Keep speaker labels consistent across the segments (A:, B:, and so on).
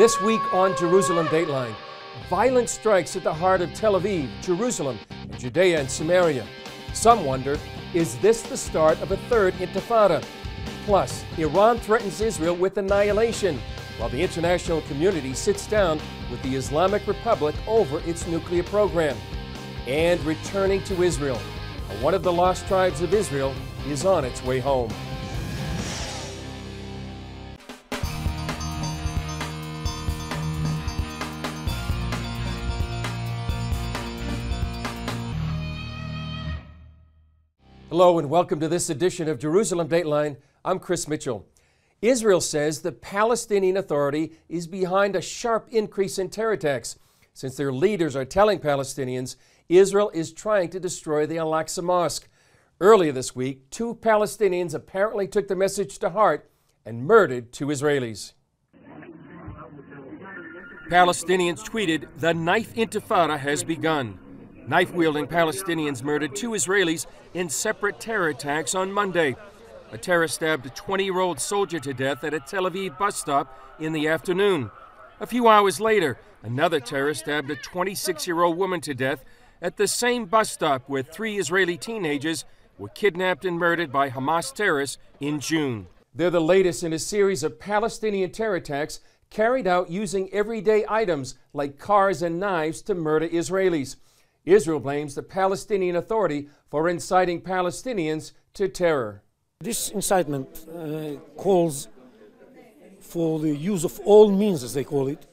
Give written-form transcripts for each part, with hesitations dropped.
A: This week on Jerusalem Dateline, violent strikes at the heart of Tel Aviv, Jerusalem, and Judea and Samaria. Some wonder, is this the start of a third intifada? Plus, Iran threatens Israel with annihilation, while the international community sits down with the Islamic Republic over its nuclear program. And returning to Israel, one of the lost tribes of Israel is on its way home. Hello and welcome to this edition of Jerusalem Dateline. I'm Chris Mitchell. Israel says the Palestinian Authority is behind a sharp increase in terror attacks. Since their leaders are telling Palestinians Israel is trying to destroy the Al-Aqsa Mosque. Earlier this week, 2 Palestinians apparently took the message to heart and murdered 2 Israelis. Palestinians tweeted, "The knife intifada has begun." Knife-wielding Palestinians murdered 2 Israelis in separate terror attacks on Monday. A terrorist stabbed a 20-year-old soldier to death at a Tel Aviv bus stop in the afternoon. A few hours later, another terrorist stabbed a 26-year-old woman to death at the same bus stop where 3 Israeli teenagers were kidnapped and murdered by Hamas terrorists in June. They're the latest in a series of Palestinian terror attacks carried out using everyday items like cars and knives to murder Israelis. Israel blames the Palestinian Authority for inciting Palestinians to terror.
B: This incitement calls for the use of all means, as they call it,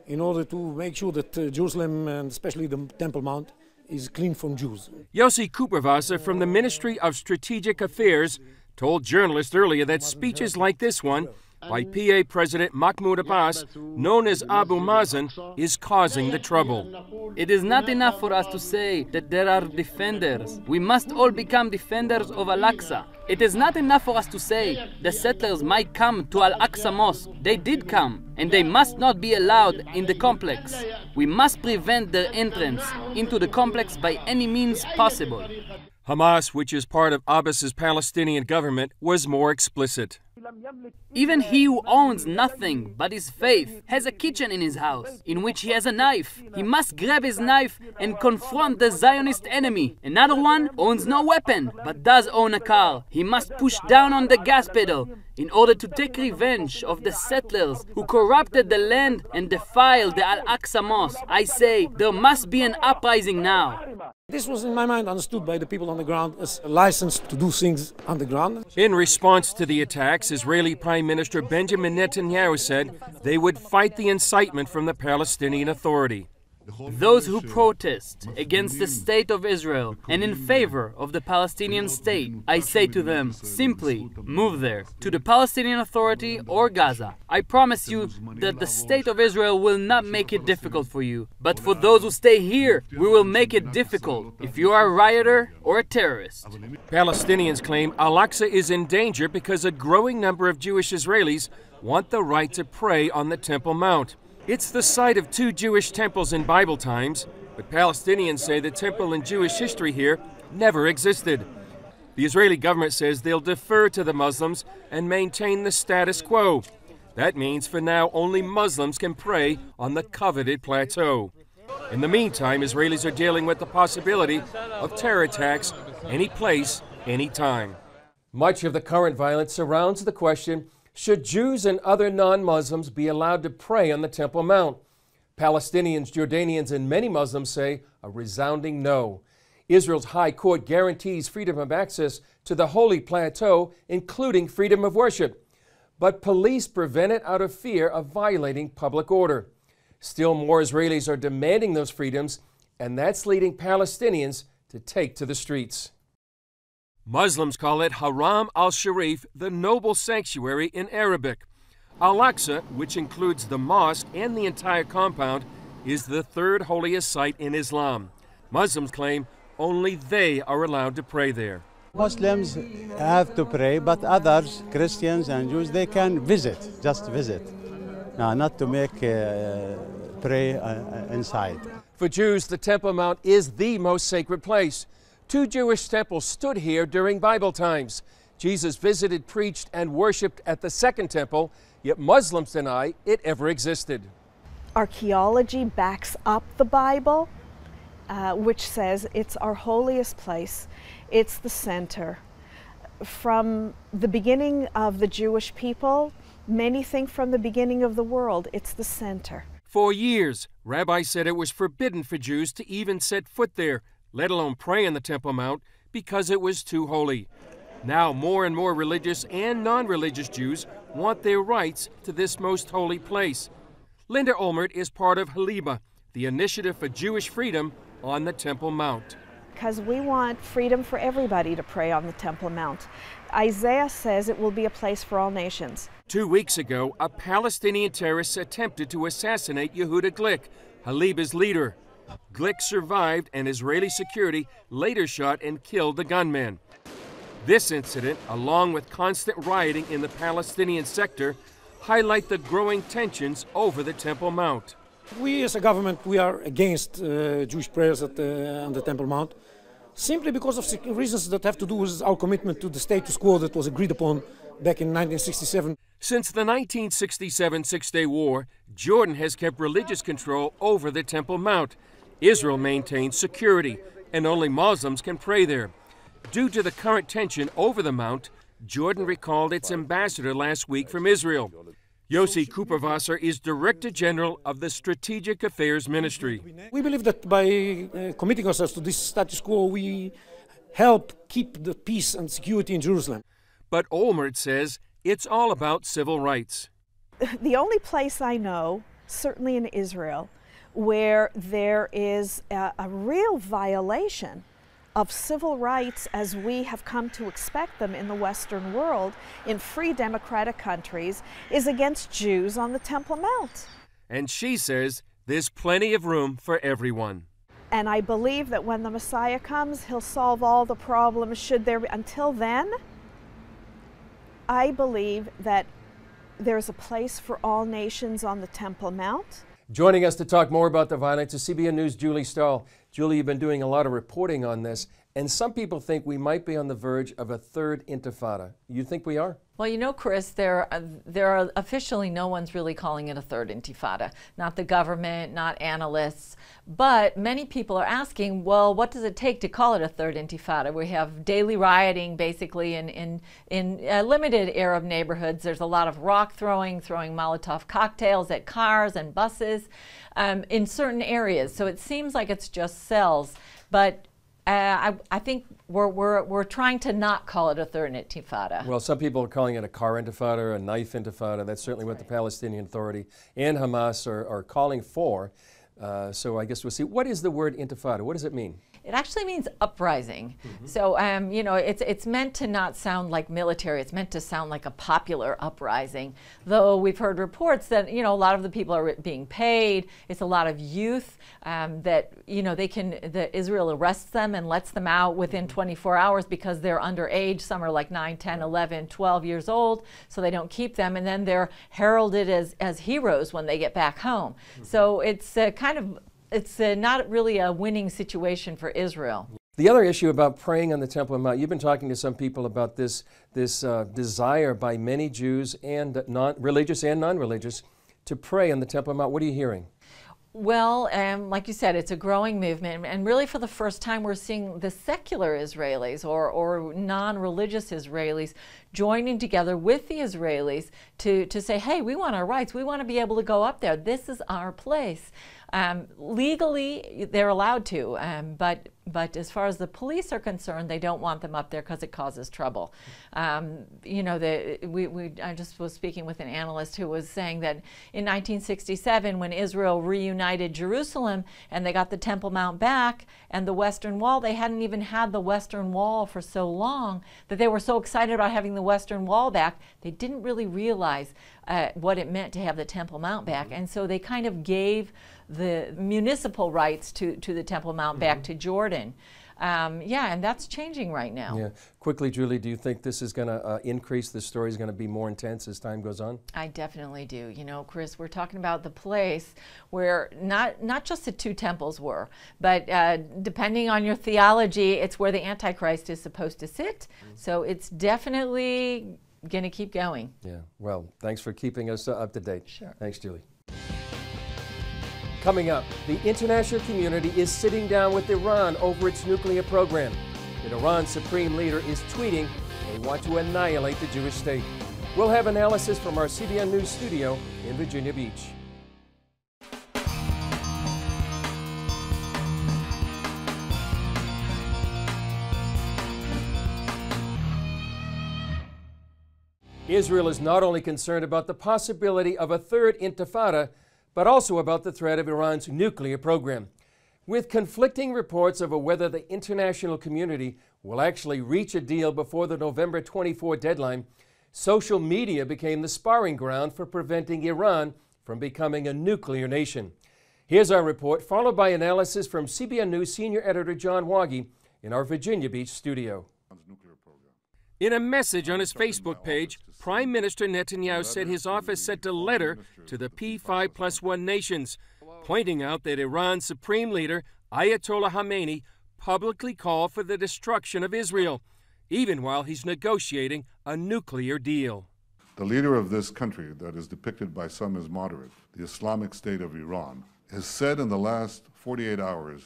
B: in order to make sure that Jerusalem, and especially the Temple Mount, is clean from Jews.
A: Yossi Kuperwasser from the Ministry of Strategic Affairs told journalists earlier that speeches like this one by PA President Mahmoud Abbas, known as Abu Mazen, is causing the trouble.
C: It is not enough for us to say that there are defenders. We must all become defenders of Al-Aqsa. It is not enough for us to say the settlers might come to Al-Aqsa Mosque. They did come, and they must not be allowed in the complex. We must prevent their entrance into the complex by any means possible.
A: Hamas, which is part of Abbas's Palestinian government, was more explicit.
C: Even he who owns nothing but his faith has a kitchen in his house in which he has a knife. He must grab his knife and confront the Zionist enemy. Another one owns no weapon but does own a car. He must push down on the gas pedal in order to take revenge of the settlers who corrupted the land and defiled the Al-Aqsa Mosque. I say there must be an uprising now.
B: This was, in my mind, understood by the people on the ground as a license to do things on the ground.
A: In response to the attacks, Israeli Prime Minister Benjamin Netanyahu said they would fight the incitement from the Palestinian Authority.
C: Those who protest against the state of Israel and in favor of the Palestinian state, I say to them, simply move there, to the Palestinian Authority or Gaza. I promise you that the state of Israel will not make it difficult for you. But for those who stay here, we will make it difficult if you are a rioter or a terrorist.
A: Palestinians claim Al-Aqsa is in danger because a growing number of Jewish Israelis want the right to pray on the Temple Mount. It's the site of 2 Jewish temples in Bible times, but Palestinians say the temple in Jewish history here never existed. The Israeli government says they'll defer to the Muslims and maintain the status quo. That means for now only Muslims can pray on the coveted plateau. In the meantime, Israelis are dealing with the possibility of terror attacks any place, any time. Much of the current violence surrounds the question, should Jews and other non-Muslims be allowed to pray on the Temple Mount? Palestinians, Jordanians, and many Muslims say a resounding no. Israel's High Court guarantees freedom of access to the Holy Plateau, including freedom of worship. But police prevent it out of fear of violating public order. Still more Israelis are demanding those freedoms, and that's leading Palestinians to take to the streets. Muslims call it Haram al-Sharif, the noble sanctuary in Arabic. Al-Aqsa, which includes the mosque and the entire compound, is the 3rd holiest site in Islam. Muslims claim only they are allowed to pray there.
D: Muslims have to pray, but others, Christians and Jews, they can visit, just visit. No, not to make pray inside.
A: For Jews, the Temple Mount is the most sacred place. 2 Jewish temples stood here during Bible times. Jesus visited, preached, and worshiped at the second temple, yet Muslims deny it ever existed.
E: Archaeology backs up the Bible, which says it's our holiest place. It's the center. From the beginning of the Jewish people, many think from the beginning of the world, it's the center.
A: For years, rabbis said it was forbidden for Jews to even set foot there, let alone pray on the Temple Mount, because it was too holy. Now more and more religious and non-religious Jews want their rights to this most holy place. Linda Olmert is part of Haliba, the initiative for Jewish freedom on the Temple Mount.
E: Because we want freedom for everybody to pray on the Temple Mount. Isaiah says it will be a place for all nations.
A: 2 weeks ago, a Palestinian terrorist attempted to assassinate Yehuda Glick, Haliba's leader. Glick survived, and Israeli security later shot and killed the gunman. This incident, along with constant rioting in the Palestinian sector, highlight the growing tensions over the Temple Mount.
B: We as a government, we are against Jewish prayers on the Temple Mount, simply because of reasons that have to do with our commitment to the status quo that was agreed upon back in 1967.
A: Since the 1967 Six-Day War, Jordan has kept religious control over the Temple Mount. Israel maintains security, and only Muslims can pray there. Due to the current tension over the Mount, Jordan recalled its ambassador last week from Israel. Yossi Kuperwasser is Director General of the Strategic Affairs Ministry.
B: We believe that by committing ourselves to this status quo, we help keep the peace and security in Jerusalem.
A: But Olmert says it's all about civil rights.
E: The only place I know, certainly in Israel, where there is a real violation of civil rights as we have come to expect them in the Western world, in free democratic countries, is against Jews on the Temple Mount.
A: And she says there's plenty of room for everyone.
E: And I believe that when the Messiah comes, he'll solve all the problems. Until then, I believe that there's a place for all nations on the Temple Mount.
A: Joining us to talk more about the violence is CBN News' Julie Stahl. Julie, you've been doing a lot of reporting on this, and some people think we might be on the verge of a third intifada. You think we are?
F: Well, you know, Chris, there are officially no one's really calling it a third intifada. Not the government, not analysts. But many people are asking, well, what does it take to call it a third intifada? We have daily rioting, basically, in limited Arab neighborhoods. There's a lot of rock throwing Molotov cocktails at cars and buses in certain areas. So it seems like it's just cells. But I think we're trying to not call it a third intifada.
A: Well, some people are calling it a car intifada or a knife intifada. That's certainly what the Palestinian Authority and Hamas are calling for. So I guess we'll see. What is the word intifada? What does it mean?
F: It actually means uprising. Mm-hmm. So, you know, it's meant to not sound like military. It's meant to sound like a popular uprising. Though we've heard reports that, you know, a lot of the people are being paid. It's a lot of youth that, you know, that Israel arrests them and lets them out within 24 hours because they're underage. Some are like 9, 10, 11, 12 years old, so they don't keep them. And then they're heralded as heroes when they get back home. Mm-hmm. So it's it's not really a winning situation for Israel.
A: The other issue about praying on the Temple Mount, you've been talking to some people about this desire by many Jews and religious and non-religious to pray on the Temple Mount. What are you hearing?
F: Well, like you said, it's a growing movement, and really for the first time we're seeing the secular Israelis or non-religious Israelis joining together with the Israelis to say, hey, we want our rights. We want to be able to go up there. This is our place. Legally, they're allowed to, but as far as the police are concerned, they don't want them up there because it causes trouble. You know, I just was speaking with an analyst who was saying that in 1967, when Israel reunited Jerusalem and they got the Temple Mount back and the Western Wall, they hadn't even had the Western Wall for so long that they were so excited about having the Western Wall back, they didn't really realize what it meant to have the Temple Mount back. And so they kind of gave the municipal rights to the Temple Mount back to Jordan. Yeah, and that's changing right now.
A: Yeah. Quickly, Julie, do you think this is going to increase, the story is going to be more intense as time goes on?
F: I definitely do. You know, Chris, we're talking about the place where not just the two temples were, but depending on your theology, it's where the Antichrist is supposed to sit. So it's definitely going to keep going.
A: Yeah. Well, thanks for keeping us up to date.
F: Sure.
A: Thanks, Julie. Coming up, the international community is sitting down with Iran over its nuclear program. And Iran's supreme leader is tweeting they want to annihilate the Jewish state. We'll have analysis from our CBN News studio in Virginia Beach. Israel is not only concerned about the possibility of a third intifada, but also about the threat of Iran's nuclear program. With conflicting reports over whether the international community will actually reach a deal before the November 24 deadline, social media became the sparring ground for preventing Iran from becoming a nuclear nation. Here's our report, followed by analysis from CBN News senior editor John Waggy in our Virginia Beach studio. In a message on his Facebook page, Prime Minister Netanyahu said his office sent a letter to the P5+1 nations, pointing out that Iran's supreme leader, Ayatollah Khamenei, publicly called for the destruction of Israel, even while he's negotiating a nuclear deal.
G: The leader of this country that is depicted by some as moderate, the Islamic State of Iran, has said in the last 48 hours,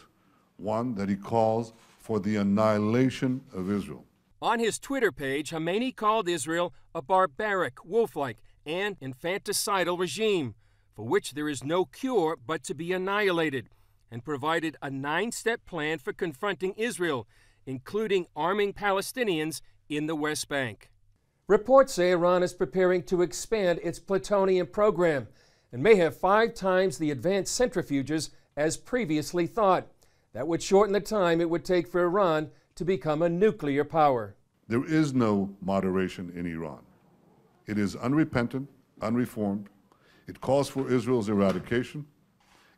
G: one, that he calls for the annihilation of Israel.
A: On his Twitter page, Khamenei called Israel a barbaric, wolf-like, and infanticidal regime, for which there is no cure but to be annihilated, and provided a 9-step plan for confronting Israel, including arming Palestinians in the West Bank. Reports say Iran is preparing to expand its plutonium program and may have 5 times the advanced centrifuges as previously thought. That would shorten the time it would take for Iran to become a nuclear power.
G: There is no moderation in Iran. It is unrepentant, unreformed. It calls for Israel's eradication.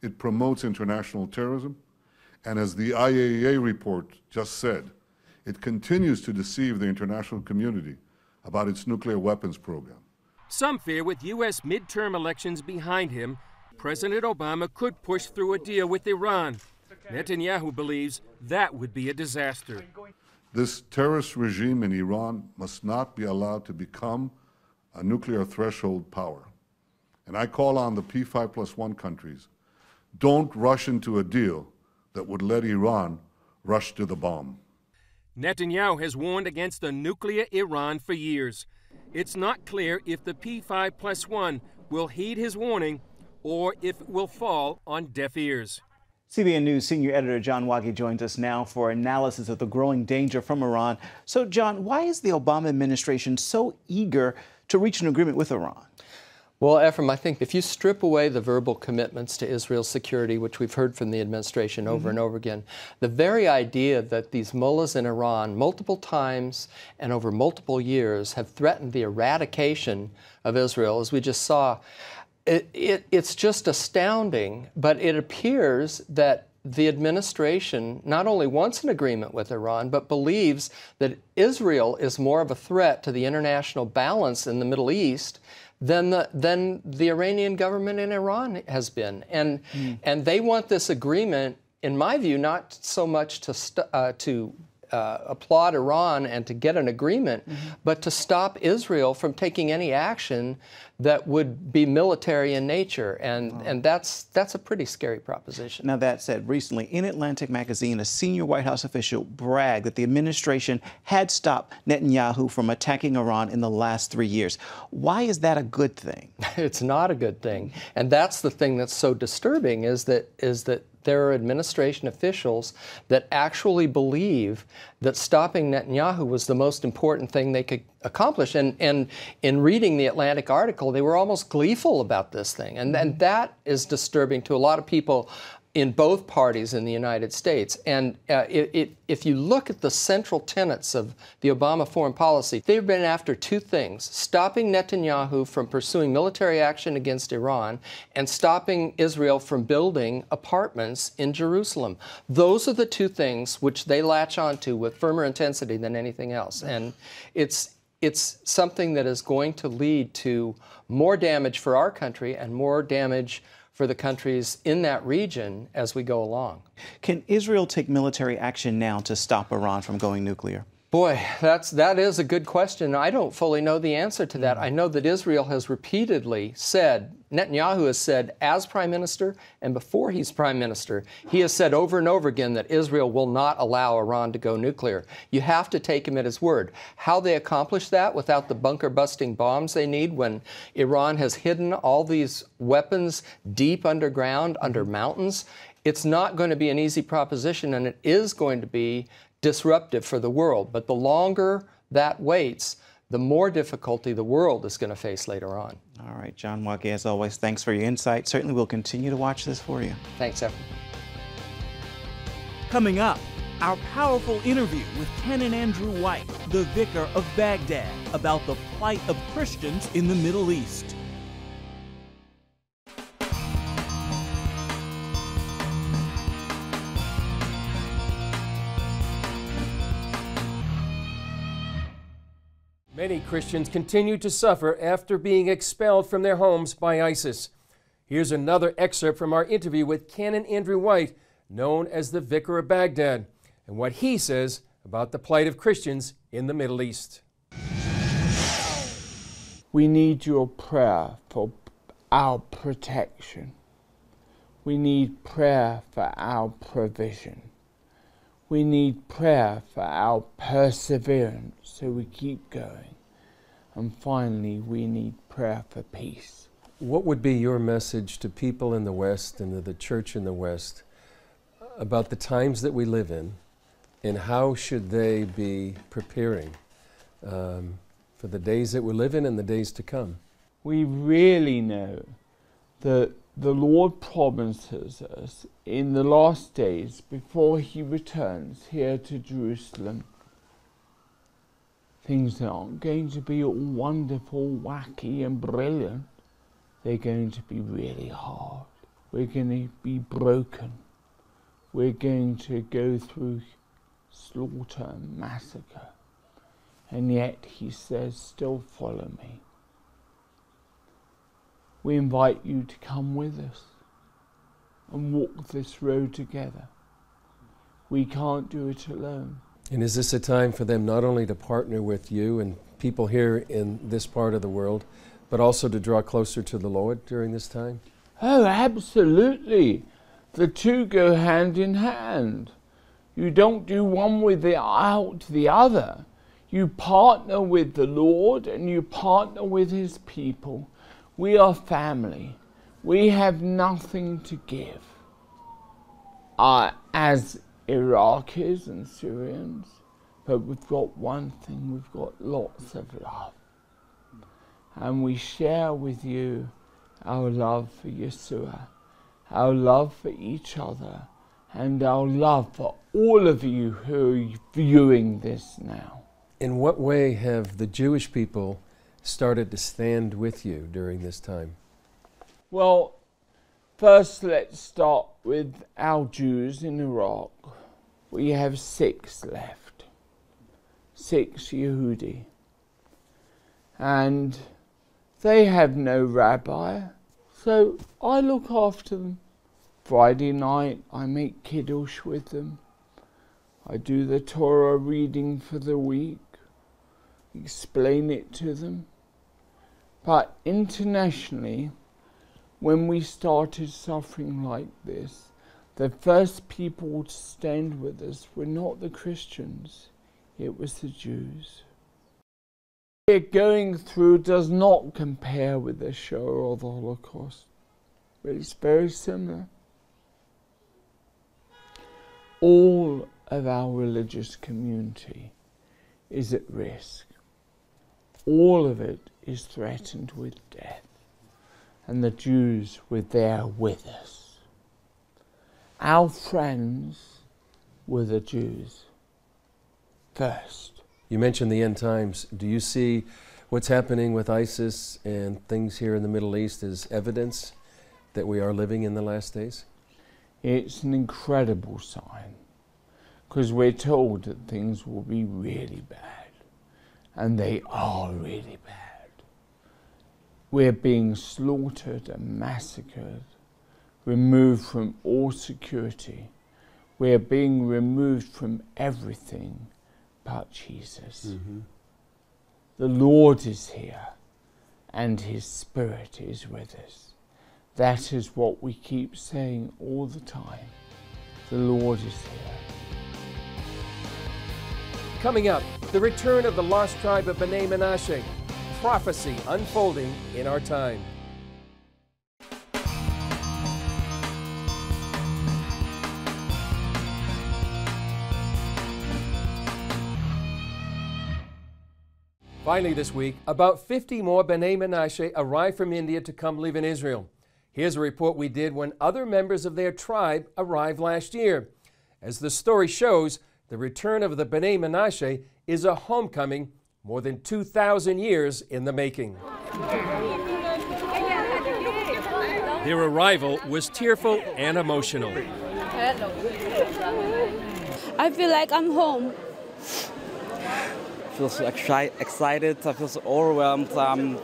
G: It promotes international terrorism. And as the IAEA report just said, it continues to deceive the international community about its nuclear weapons program.
A: Some fear with U.S. midterm elections behind him, President Obama could push through a deal with Iran. Netanyahu believes that would be a disaster.
G: This terrorist regime in Iran must not be allowed to become a nuclear threshold power. And I call on the P5+1 countries, don't rush into a deal that would let Iran rush to the bomb.
A: Netanyahu has warned against a nuclear Iran for years. It's not clear if the P5+1 will heed his warning or if it will fall on deaf ears.
H: CBN News senior editor John Waggy joins us now for analysis of the growing danger from Iran. So, John, why is the Obama administration so eager to reach an agreement with Iran?
I: Well, Ephraim, I think if you strip away the verbal commitments to Israel's security, which we've heard from the administration over and over again, the very idea that these mullahs in Iran multiple times and over multiple years have threatened the eradication of Israel, as we just saw, it's just astounding, but it appears that the administration not only wants an agreement with Iran, but believes that Israel is more of a threat to the international balance in the Middle East than the Iranian government in Iran has been. And they want this agreement, in my view, not so much to applaud Iran and to get an agreement, but to stop Israel from taking any action that would be military in nature, and that's a pretty scary proposition.
H: Now, that said, recently in Atlantic magazine, a senior White House official bragged that the administration had stopped Netanyahu from attacking Iran in the last 3 years. Why is that a good thing?
I: It's not a good thing, and that's the thing that's so disturbing, is that there are administration officials that actually believe that stopping Netanyahu was the most important thing they could accomplish. And in reading the Atlantic article, they were almost gleeful about this thing. And that is disturbing to a lot of people in both parties in the United States. And if you look at the central tenets of the Obama foreign policy, they've been after 2 things: stopping Netanyahu from pursuing military action against Iran and stopping Israel from building apartments in Jerusalem. Those are the 2 things which they latch onto with firmer intensity than anything else. And it's something that is going to lead to more damage for our country and more damage for the countries in that region as we go along.
H: Can Israel take military action now to stop Iran from going nuclear?
I: Boy, that is a good question. I don't fully know the answer to that. I know that Israel has repeatedly said, Netanyahu has said as prime minister and before he's prime minister, he has said over and over again that Israel will not allow Iran to go nuclear. You have to take him at his word. How they accomplish that without the bunker-busting bombs they need when Iran has hidden all these weapons deep underground, under mountains, it's not going to be an easy proposition, and it is going to be disruptive for the world. But the longer that waits, the more difficulty the world is going to face later on.
H: All right, John Wage, as always, thanks for your insight. Certainly we'll continue to watch this for you.
I: Thanks, everyone.
J: Coming up, our powerful interview with Canon Andrew White, the vicar of Baghdad, about the plight of Christians in the Middle East.
A: Many Christians continue to suffer after being expelled from their homes by ISIS. Here's another excerpt from our interview with Canon Andrew White, known as the Vicar of Baghdad, and what he says about the plight of Christians in the Middle East.
K: We need your prayer for our protection. We need prayer for our provision. We need prayer for our perseverance so we keep going. And finally, we need prayer for peace.
A: What would be your message to people in the West and to the church in the West about the times that we live in, and how should they be preparing for the days that we live in and the days to come?
K: We really know that the Lord promises us in the last days, before he returns here to Jerusalem, things aren't going to be all wonderful, wacky and brilliant. They're going to be really hard. We're going to be broken. We're going to go through slaughter and massacre. And yet he says, still follow me. We invite you to come with us and walk this road together. We can't do it alone.
A: And is this a time for them not only to partner with you and people here in this part of the world, but also to draw closer to the Lord during this time?
K: Oh, absolutely. The two go hand in hand. You don't do one without the other. You partner with the Lord and you partner with his people. We are family. We have nothing to give. As Iraqis and Syrians, but we've got one thing, we've got lots of love. And we share with you our love for Yeshua, our love for each other, and our love for all of you who are viewing this now.
A: In what way have the Jewish people started to stand with you during this time?
K: Well, first let's start with our Jews in Iraq. We have 6 left, 6 Yehudi. And they have no rabbi, so I look after them. Friday night I make kiddush with them. I do the Torah reading for the week, explain it to them. But internationally, when we started suffering like this, the first people to stand with us were not the Christians, it was the Jews. What we're going through does not compare with the Shoah or the Holocaust, but it's very similar. All of our religious community is at risk. All of it is threatened with death. And the Jews were there with us. Our friends were the Jews first.
A: You mentioned the end times. Do you see what's happening with ISIS and things here in the Middle East as evidence that we are living in the last days?
K: It's an incredible sign, because we're told that things will be really bad, and they are really bad. We're being slaughtered and massacred, removed from all security. We're being removed from everything but Jesus. The Lord is here, and His Spirit is with us. That is what we keep saying all the time. The Lord is here.
A: Coming up, the return of the lost tribe of B'nai Menashe, prophecy unfolding in our time. Finally this week, about 50 more B'nai Menashe arrived from India to come live in Israel. Here's a report we did when other members of their tribe arrived last year. As the story shows, the return of the B'nai Menashe is a homecoming more than 2,000 years in the making. Their arrival was tearful and emotional.
L: I feel like I'm home.
M: I feel so excited, I feel so overwhelmed. I'm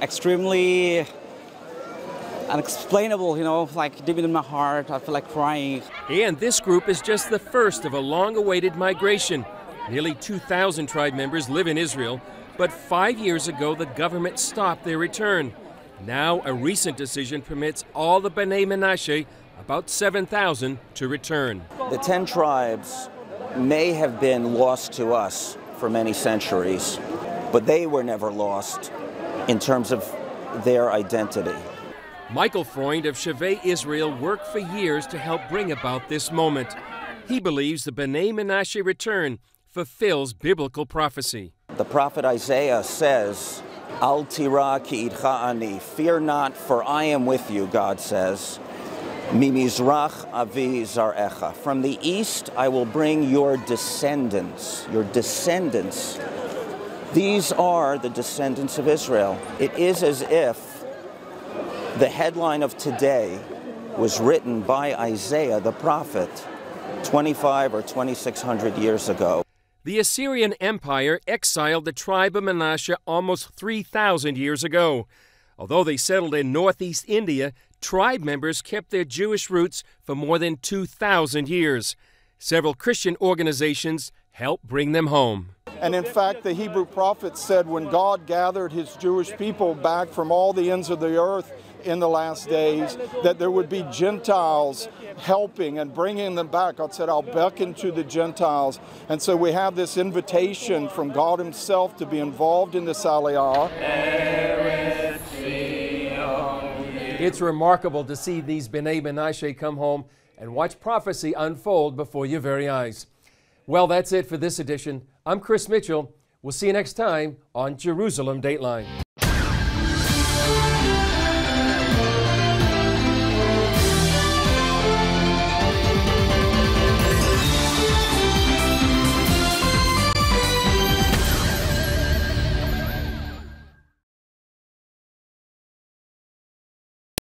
M: extremely unexplainable, you know, like deep in my heart. I feel like crying.
A: And this group is just the first of a long-awaited migration. Nearly 2,000 tribe members live in Israel, but 5 years ago the government stopped their return. Now a recent decision permits all the B'nai Menashe, about 7,000, to return.
N: The 10 tribes may have been lost to us for many centuries, but they were never lost in terms of their identity.
A: Michael Freund of Shavei Israel worked for years to help bring about this moment. He believes the B'nai Menashe return fulfills biblical prophecy.
N: The prophet Isaiah says, Al tira ki idcha ani, fear not, for I am with you, God says. Mimizrach avi zarecha. From the east I will bring your descendants. Your descendants. These are the descendants of Israel. It is as if the headline of today was written by Isaiah the prophet 2,500 or 2,600 years ago.
A: The Assyrian Empire exiled the tribe of Manasseh almost 3,000 years ago. Although they settled in northeast India, tribe members kept their Jewish roots for more than 2,000 years. Several Christian organizations helped bring them home.
O: And in fact, the Hebrew prophet said when God gathered His Jewish people back from all the ends of the earth in the last days, that there would be Gentiles helping and bringing them back. God said, I'll beckon to the Gentiles. And so we have this invitation from God Himself to be involved in this aliyah.
A: It's remarkable to see these B'nai Menashe come home and watch prophecy unfold before your very eyes. Well, that's it for this edition. I'm Chris Mitchell. We'll see you next time on Jerusalem Dateline.